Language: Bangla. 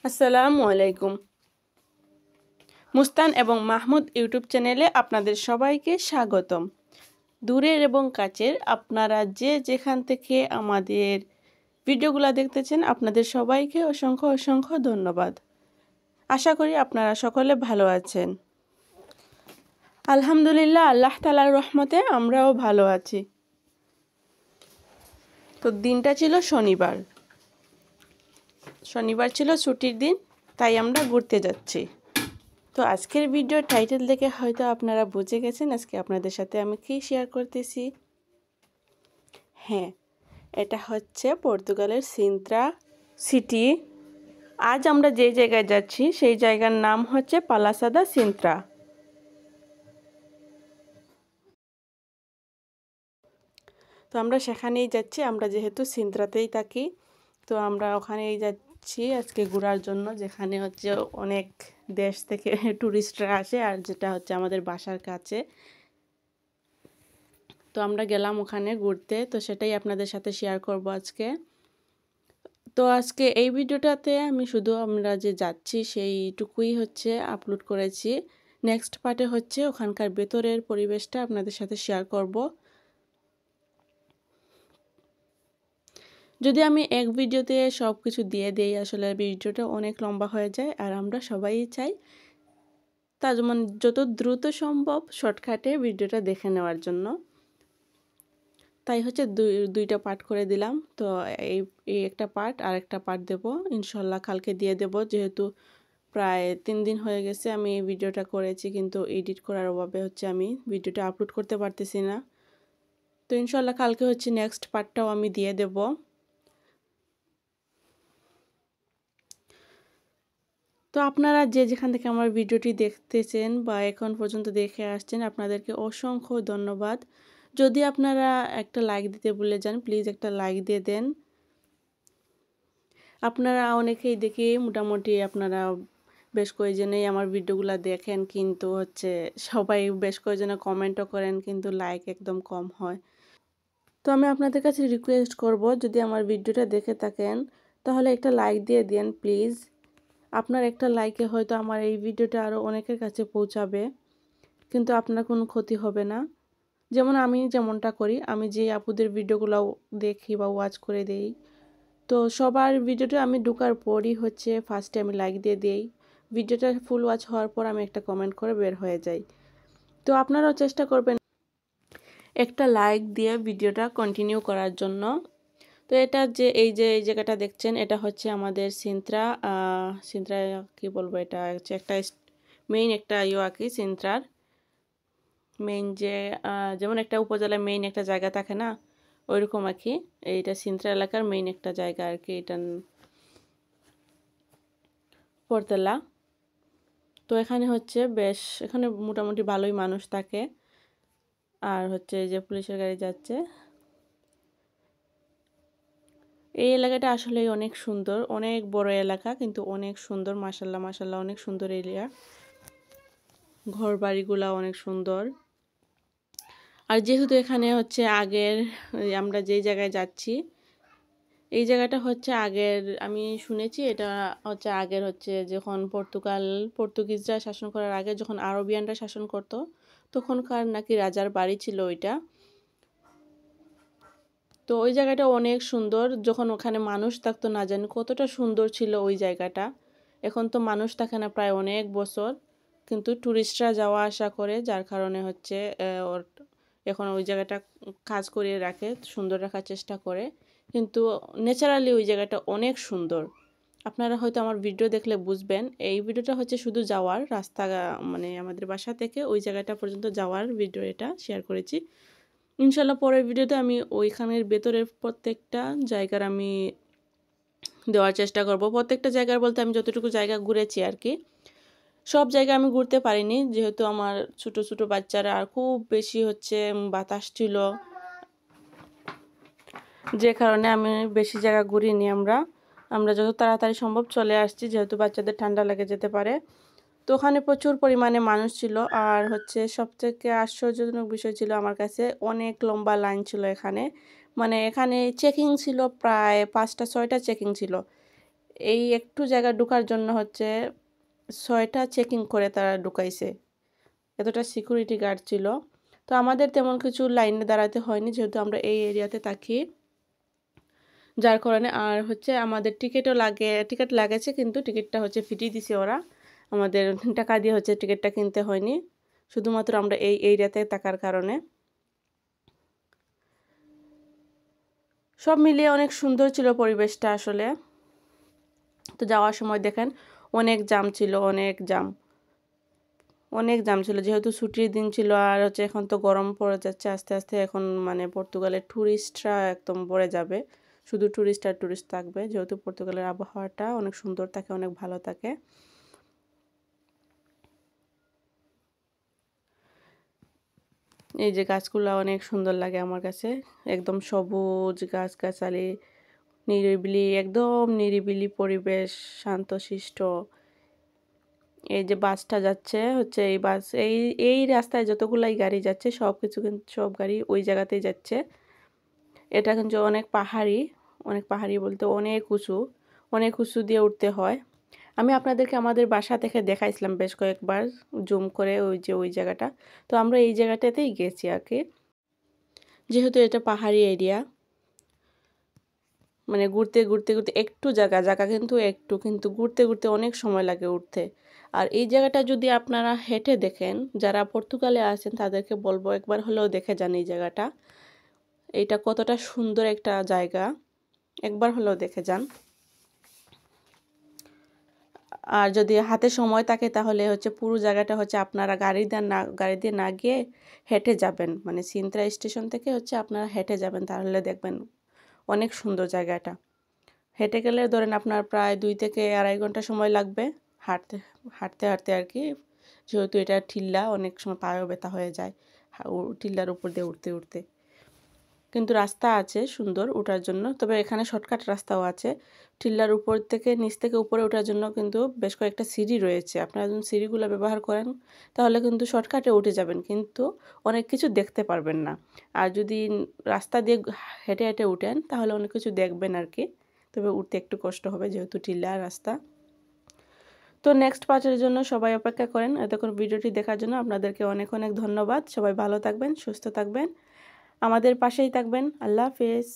আসসালামু আলাইকুম। মুস্তান এবং মাহমুদ ইউটিউব চ্যানেলে আপনাদের সবাইকে স্বাগতম। দূরের এবং কাছের আপনারা যে যেখান থেকে আমাদের ভিডিওগুলো দেখতেছেন আপনাদের সবাইকে অসংখ্য অসংখ্য ধন্যবাদ। আশা করি আপনারা সকলে ভালো আছেন। আলহামদুলিল্লাহ, আল্লাহ তাআলার রহমতে আমরাও ভালো আছি। তো দিনটা ছিল শনিবার ছিল ছুটির দিন, তাই আমরা ঘুরতে যাচ্ছি। তো আজকের ভিডিওর টাইটেল দেখে হয়তো আপনারা বুঝে গেছেন আজকে আপনাদের সাথে আমি কি শেয়ার করতেছি। হ্যাঁ, এটা হচ্ছে পর্তুগালের সিন্ত্রা সিটি। আজ আমরা যে জায়গায় যাচ্ছি সেই জায়গার নাম হচ্ছে পালাসা দা সিন্ত্রা। তো আমরা সেখানেই যাচ্ছি, আমরা যেহেতু সিন্ত্রাতেই থাকি তো আমরা ওখানেই যাচ্ছি আজকে ঘোরার জন্য, যেখানে হচ্ছে অনেক দেশ থেকে ট্যুরিস্টরা আসে আর যেটা হচ্ছে আমাদের বাসার কাছে। তো আমরা গেলাম ওখানে ঘুরতে, তো সেটাই আপনাদের সাথে শেয়ার করব আজকে। তো আজকে এই ভিডিওটাতে আমি শুধু আমরা যে যাচ্ছি সেইটুকুই হচ্ছে আপলোড করেছি। নেক্সট পার্টে হচ্ছে ওখানকার ভেতরের পরিবেশটা আপনাদের সাথে শেয়ার করব। যদি আমি এক ভিডিওতে সব কিছু দিয়ে দেই আসলে ভিডিওটা অনেক লম্বা হয়ে যায়, আর আমরা সবাই চাই তা যেমন যত দ্রুত সম্ভব শর্টকাটে ভিডিওটা দেখে নেওয়ার জন্য। তাই হচ্ছে দুইটা পার্ট করে দিলাম। তো এই একটা পার্ট আর একটা পার্ট দেব ইনশাল্লাহ কালকে দিয়ে দেব, যেহেতু প্রায় 3 দিন হয়ে গেছে আমি এই ভিডিওটা করেছি, কিন্তু এডিট করার অভাবে হচ্ছে আমি ভিডিওটা আপলোড করতে পারতেছি না। তো ইনশাল্লাহ কালকে হচ্ছে নেক্সট পার্টটাও আমি দিয়ে দেব। তো আপনারা যে যেখান থেকে আমার ভিডিওটি দেখতেছেন বা এখন পর্যন্ত দেখে আসছেন আপনাদেরকে অসংখ্য ধন্যবাদ। যদি আপনারা একটা লাইক দিতে ভুলে যান প্লিজ একটা লাইক দিয়ে দেন। আপনারা অনেকেই দেখি মোটামুটি আপনারা বেশ কয়েকজনেই আমার ভিডিওগুলো দেখেন, কিন্তু হচ্ছে সবাই বেশ কয়েকজনে কমেন্টও করেন, কিন্তু লাইক একদম কম হয়। তো আমি আপনাদের কাছে রিকোয়েস্ট করব, যদি আমার ভিডিওটা দেখে থাকেন তাহলে একটা লাইক দিয়ে দেন প্লিজ। আপনার একটা লাইকে হয়তো আমার এই ভিডিওটা আরও অনেকের কাছে পৌঁছাবে, কিন্তু আপনার কোনো ক্ষতি হবে না। যেমন আমি যেমনটা করি, আমি যে আপুদের ভিডিওগুলো দেখি বা ওয়াচ করে দেই, তো সবার ভিডিওটা আমি ঢোকার পরই হচ্ছে ফার্স্টে আমি লাইক দিয়ে দিই। ভিডিওটা ফুল ওয়াচ হওয়ার পর আমি একটা কমেন্ট করে বের হয়ে যাই। তো আপনারাও চেষ্টা করবেন একটা লাইক দিয়ে ভিডিওটা কন্টিনিউ করার জন্য। তো এটা এই জায়গাটা দেখছেন এটা হচ্ছে আমাদের সিন্ত্রা কি বলবো, এটা হচ্ছে একটা মেইন একটা আর কি সিন্ত্রার মেইন যে যেমন একটা উপজেলার মেইন একটা জায়গা থাকে না, ওইরকম আর কি এইটা সিন্ত্রা এলাকার মেইন একটা জায়গা আর কি, এটা পরতলা। তো এখানে হচ্ছে এখানে মোটামুটি ভালোই মানুষ থাকে। আর হচ্ছে যে পুলিশের গাড়ি যাচ্ছে। এই এলাকাটা আসলে অনেক সুন্দর, অনেক বড় এলাকা, কিন্তু অনেক সুন্দর, মাশাল্লাহ মাশাল্লাহ অনেক সুন্দর এরিয়া। ঘর বাড়িগুলা অনেক সুন্দর। আর যেহেতু এখানে হচ্ছে আগের আমরা যেই জায়গায় যাচ্ছি এই জায়গাটা হচ্ছে আগের, আমি শুনেছি এটা হচ্ছে আগের হচ্ছে যখন পর্তুগিজরা শাসন করার আগে যখন আরবিয়ানরা শাসন করত তখনকার নাকি রাজার বাড়ি ছিল ওইটা। তো ওই জায়গাটা অনেক সুন্দর, যখন ওখানে মানুষ থাকতো না জানি কতটা সুন্দর ছিল ওই জায়গাটা। এখন তো মানুষ থাকে না প্রায় অনেক বছর, কিন্তু ট্যুরিস্টরা যাওয়া আসা করে যার কারণে হচ্ছে এখন ওই জায়গাটা কাজ করিয়ে রাখে, সুন্দর রাখার চেষ্টা করে, কিন্তু ন্যাচারালি ওই জায়গাটা অনেক সুন্দর। আপনারা হয়তো আমার ভিডিও দেখলে বুঝবেন। এই ভিডিওটা হচ্ছে শুধু যাওয়ার রাস্তা, মানে আমাদের বাসা থেকে ওই জায়গাটা পর্যন্ত যাওয়ার ভিডিও এটা শেয়ার করেছি। ইনশাল্লাহ পরের ভিডিওতে আমি ওইখানের ভেতরের প্রত্যেকটা জায়গার আমি দেওয়ার চেষ্টা করব। প্রত্যেকটা জায়গার বলতে আমি যতটুকু জায়গা ঘুরেছি আর কি, সব জায়গা আমি ঘুরতে পারিনি, যেহেতু আমার ছোট ছোট বাচ্চারা আর খুব বেশি হচ্ছে বাতাস ছিল, যে কারণে আমি বেশি জায়গা ঘুরিনি। আমরা যত তাড়াতাড়ি সম্ভব চলে আসছি, যেহেতু বাচ্চাদের ঠান্ডা লেগে যেতে পারে। তো ওখানে প্রচুর পরিমাণে মানুষ ছিল, আর হচ্ছে সবথেকে আশ্চর্যজনক বিষয় ছিল আমার কাছে অনেক লম্বা লাইন ছিল এখানে। মানে এখানে চেকিং ছিল প্রায় 5টা 6টা চেকিং ছিল। এই একটু জায়গা ঢোকার জন্য হচ্ছে 6টা চেকিং করে তারা ঢুকাইছে, এতটা সিকিউরিটি গার্ড ছিল। তো আমাদের তেমন কিছু লাইনে দাঁড়াতে হয়নি, যেহেতু আমরা এই এরিয়াতে থাকি, যার কারণে। আর হচ্ছে আমাদের টিকিট লাগেছে, কিন্তু টিকিটটা হচ্ছে ফ্রি দিছে ওরা, আমাদের টাকা দিয়ে হচ্ছে টিকিটটা কিনতে হয়নি, শুধুমাত্র আমরা এই এরিয়াতে থাকার কারণে। সব মিলিয়ে অনেক সুন্দর ছিল পরিবেশটা আসলে। তো যাওয়ার সময় দেখেন অনেক জ্যাম ছিল, অনেক জ্যাম ছিল, যেহেতু ছুটির দিন ছিল। আর হচ্ছে এখন তো গরম পড়ে যাচ্ছে আস্তে আস্তে, এখন মানে পর্তুগালের ট্যুরিস্টরা একদম ভরে যাবে, শুধু ট্যুরিস্ট আর ট্যুরিস্ট থাকবে, যেহেতু পর্তুগালের আবহাওয়াটা অনেক সুন্দর থাকে, অনেক ভালো থাকে। এই যে গাছগুলো অনেক সুন্দর লাগে আমার কাছে, একদম সবুজ গাছগাছালি, নিরিবিলি, একদম নিরিবিলি পরিবেশ, শান্তশিষ্ট। এই যে বাসটা যাচ্ছে হচ্ছে, এই বাস এই রাস্তায় যতগুলাই গাড়ি যাচ্ছে সব কিছু কিন্তু সব গাড়ি ওই জায়গাতেই যাচ্ছে। এটা কিন্তু অনেক পাহাড়ি বলতে অনেক উঁচু দিয়ে উঠতে হয়। আমি আপনাদেরকে আমাদের বাসা থেকে দেখাইছিলাম বেশ কয়েকবার জুম করে, ওই যে ওই জায়গাটা। তো আমরা এই জায়গাটাতেই গেছি আর কি, যেহেতু এটা পাহাড়ি এরিয়া। মানে ঘুরতে ঘুরতে ঘুরতে একটু জায়গা কিন্তু ঘুরতে ঘুরতে অনেক সময় লাগে উঠতে। আর এই জায়গাটা যদি আপনারা হেঁটে দেখেন, যারা পর্তুগালে আছেন তাদেরকে বলবো একবার হলেও দেখে যান এই জায়গাটা, এইটা কতটা সুন্দর একটা জায়গা, একবার হলেও দেখে যান। আর যদি হাতে সময় থাকে তাহলে হচ্ছে পুরো জায়গাটা হচ্ছে আপনারা গাড়ি দিয়ে না গিয়ে হেঁটে যাবেন, মানে সিন্ত্রা স্টেশন থেকে হচ্ছে আপনারা হেঁটে যাবেন, তাহলে দেখবেন অনেক সুন্দর জায়গাটা। হেঁটে গেলে ধরেন আপনার প্রায় 2 থেকে 2.5 ঘন্টা সময় লাগবে হাঁটতে হাঁটতে হাঁটতে আর কি, যেহেতু এটা টিল্লা, অনেক সময় পায়েও ব্যথা হয়ে যায় টিল্লার উপর দিয়ে উঠতে উঠতে। কিন্তু রাস্তা আছে সুন্দর ওঠার জন্য, তবে এখানে শর্টকাট রাস্তাও আছে। টিল্লার উপর থেকে নিচ থেকে উপরে ওঠার জন্য কিন্তু বেশ কয়েকটা সিঁড়ি রয়েছে, আপনারা যদি সিঁড়িগুলো ব্যবহার করেন তাহলে কিন্তু শর্টকাটে উঠে যাবেন, কিন্তু অনেক কিছু দেখতে পারবেন না। আর যদি রাস্তা দিয়ে হেঁটে হেঁটে উঠেন তাহলে অনেক কিছু দেখবেন আর কি, তবে উঠতে একটু কষ্ট হবে যেহেতু টিল্লার রাস্তা। তো নেক্সট পার্টের জন্য সবাই অপেক্ষা করেন। এতক্ষণ ভিডিওটি দেখার জন্য আপনাদেরকে অনেক অনেক ধন্যবাদ। সবাই ভালো থাকবেন, সুস্থ থাকবেন, আমাদের পাশেই থাকবেন। আল্লাহ হাফেজ।